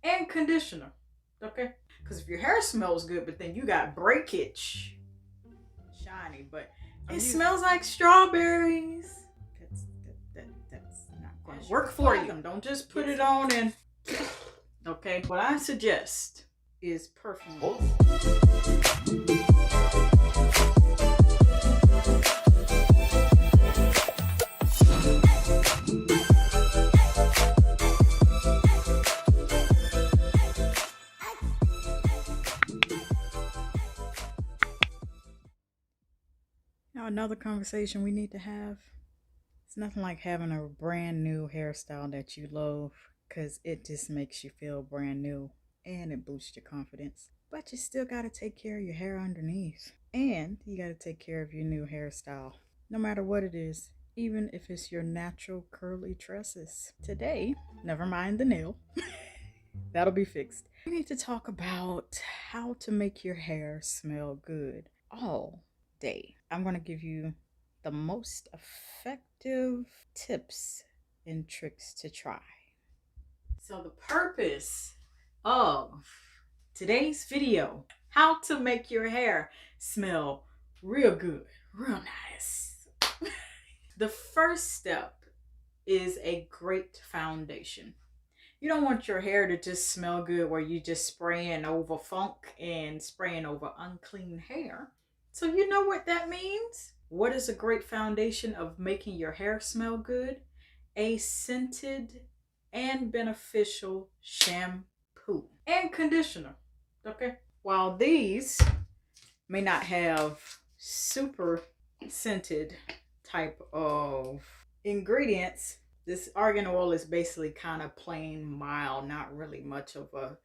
and conditioner. Okay? Because if your hair smells good, but then you got breakage, shiny, but it smells like strawberries. That's not going to work for you. Don't just put it on and okay. What I suggest is perfume. Now another conversation we need to have. It's nothing like having a brand new hairstyle that you love, because it just makes you feel brand new and it boosts your confidence. But you still got to take care of your hair underneath. And you got to take care of your new hairstyle, no matter what it is, even if it's your natural curly tresses. Today, never mind the nail, that'll be fixed. We need to talk about how to make your hair smell good all day. I'm going to give you the most effective tips and tricks to try. So the purpose of today's video, how to make your hair smell real good, real nice. The first step is a great foundation. You don't want your hair to just smell good where you just spraying over funk and spraying over unclean hair. So you know what that means? What is a great foundation of making your hair smell good? A scented and beneficial shampoo and conditioner. Okay? While these may not have super scented type of ingredients, this argan oil is basically kind of plain mild, not really much of a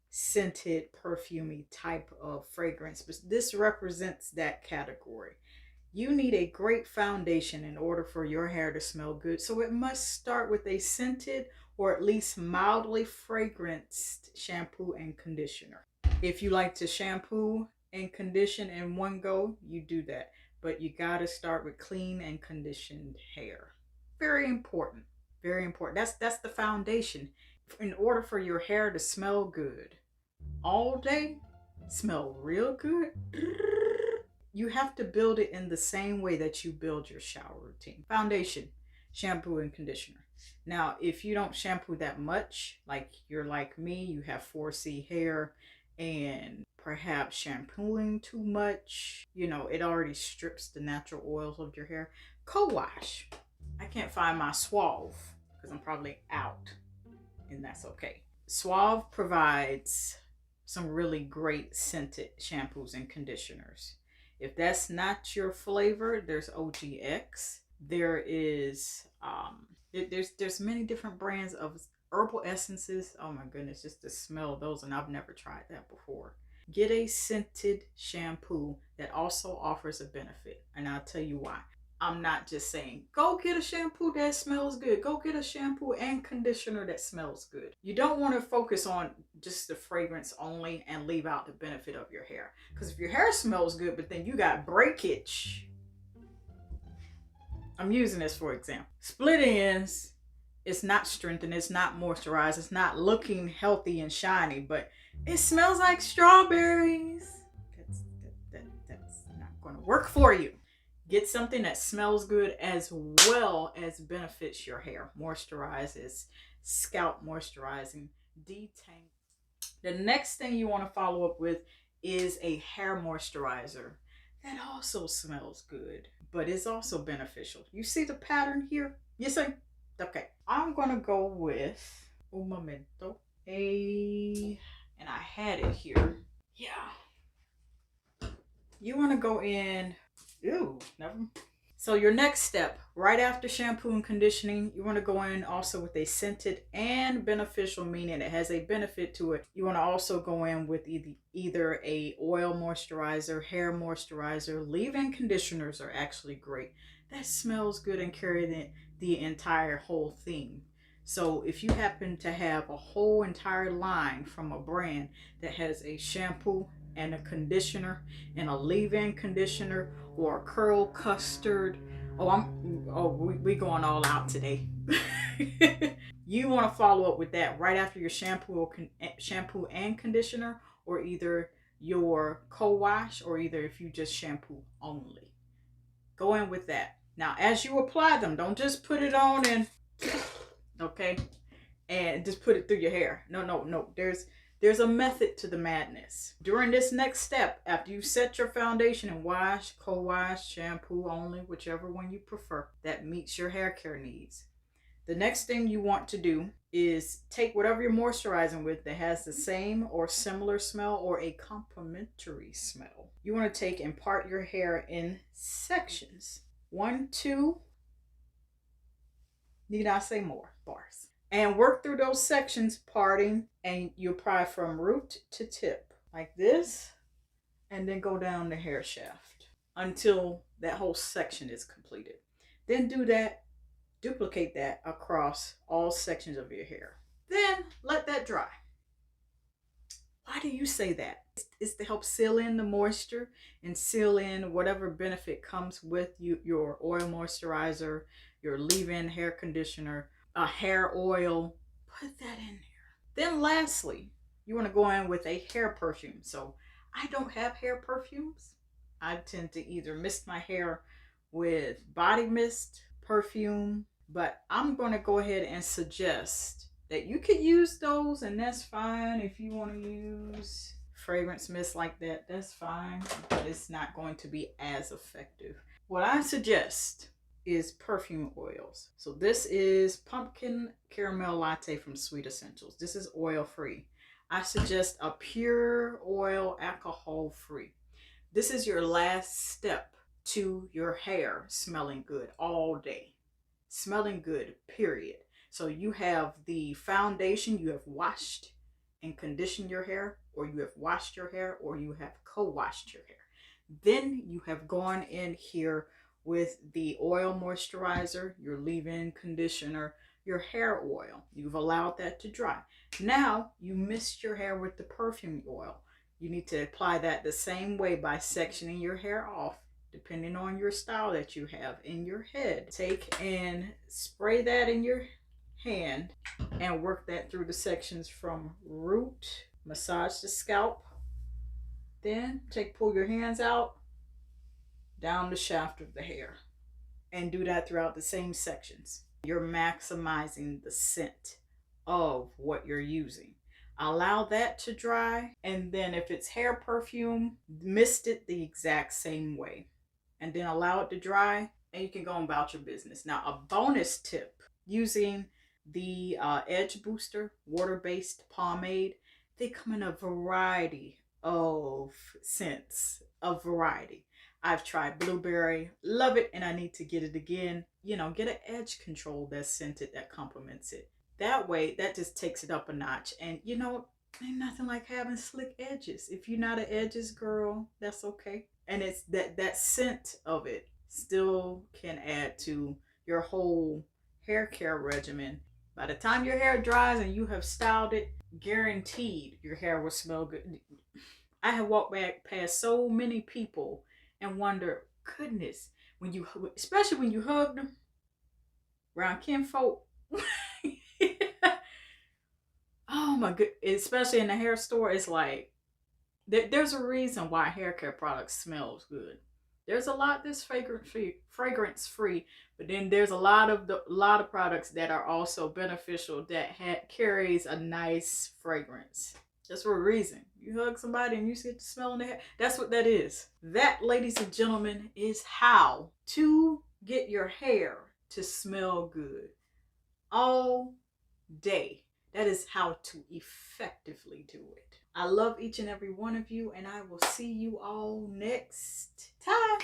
scented, perfumey type of fragrance, but this represents that category. You need a great foundation in order for your hair to smell good, so it must start with a scented or at least mildly fragranced shampoo and conditioner. If you like to shampoo and condition in one go, you do that, but you got to start with clean and conditioned hair. Very important. Very important. That's the foundation. In order for your hair to smell good all day, smell real good, you have to build it in the same way that you build your shower routine. Foundation, shampoo, and conditioner. Now, if you don't shampoo that much, like you're like me, you have 4C hair, and perhaps shampooing too much, you know, it already strips the natural oils of your hair, co-wash. I can't find my Suave because I'm probably out, and that's okay. Suave provides some really great scented shampoos and conditioners. If that's not your flavor, there's OGX. There is there's many different brands of herbal essences. Oh my goodness, just to smell those, and I've never tried that before. Get a scented shampoo that also offers a benefit, and I'll tell you why. I'm not just saying, go get a shampoo that smells good. Go get a shampoo and conditioner that smells good. You don't want to focus on just the fragrance only and leave out the benefit of your hair. Because if your hair smells good, but then you got breakage. I'm using this for example. Split ends, it's not strengthened, it's not moisturized, it's not looking healthy and shiny, but it smells like strawberries. That's not going to work for you. Get something that smells good as well as benefits your hair. Moisturizes, scalp moisturizing, detang. The next thing you want to follow up with is a hair moisturizer that also smells good, but is also beneficial. You see the pattern here? You see? Okay. I'm going to go with un momento. And I had it here. Yeah. You want to go in. Ew, never. So your next step, right after shampoo and conditioning, you want to go in also with a scented and beneficial, meaning it has a benefit to it. You want to also go in with either a oil moisturizer, hair moisturizer. Leave-in conditioners are actually great. That smells good and carry the entire whole theme. So if you happen to have a whole entire line from a brand that has a shampoo and a conditioner and a leave-in conditioner or a curl custard, we going all out today. You want to follow up with that right after your shampoo and conditioner, or either your co-wash, or either if you just shampoo only. Go in with that. Now, as you apply them, don't just put it on and okay, and just put it through your hair. No, no, no. There's a method to the madness. During this next step, after you set your foundation and wash, co-wash, shampoo only, whichever one you prefer, that meets your hair care needs. The next thing you want to do is take whatever you're moisturizing with that has the same or similar smell or a complementary smell. You want to take and part your hair in sections. 1, 2, need I say more, bars. And work through those sections, parting, and you apply from root to tip, like this, and then go down the hair shaft until that whole section is completed. Then do that, duplicate that across all sections of your hair. Then let that dry. Why do you say that? It's to help seal in the moisture and seal in whatever benefit comes with your oil moisturizer, your leave-in hair conditioner, a hair oil. Put that in there. Then lastly, you want to go in with a hair perfume. So I don't have hair perfumes. I tend to either mist my hair with body mist, perfume, but I'm going to go ahead and suggest that you could use those, and that's fine. If you want to use fragrance mist like that, that's fine, but it's not going to be as effective. What I suggest is perfume oils. So this is pumpkin caramel latte from Sweet Essentials. This is oil free. I suggest a pure oil, alcohol free. This is your last step to your hair smelling good all day. Smelling good, period. So you have the foundation, you have washed and conditioned your hair, or you have washed your hair, or you have co-washed your hair. Then you have gone in here with the oil moisturizer, your leave-in conditioner, your hair oil. You've allowed that to dry. Now you mist your hair with the perfume oil. You need to apply that the same way by sectioning your hair off, depending on your style that you have in your head. Take and spray that in your hand and work that through the sections from root, massage the scalp, then pull your hands out down the shaft of the hair and do that throughout the same sections. You're maximizing the scent of what you're using. Allow that to dry, and then if it's hair perfume, mist it the exact same way, and then allow it to dry, and you can go about your business. Now, a bonus tip, using the Edge Booster water-based pomade. They come in a variety of scents, a variety. I've tried blueberry, love it, and I need to get it again. You know, get an edge control that's scented that complements it. That way, that just takes it up a notch. And you know, ain't nothing like having slick edges. If you're not an edges girl, that's okay. And it's that scent of it still can add to your whole hair care regimen. By the time your hair dries and you have styled it, guaranteed your hair will smell good. I have walked back past so many people and wonder, goodness, when you, especially when you hug them around kinfolk. Oh my good, especially in the hair store, it's like there's a reason why hair care products smells good. There's a lot that's fragrance free, but then there's a lot of products that are also beneficial that carries a nice fragrance. That's for a reason. You hug somebody and you get the smell in the hair. That's what that is. That, ladies and gentlemen, is how to get your hair to smell good all day. That is how to effectively do it. I love each and every one of you, and I will see you all next time.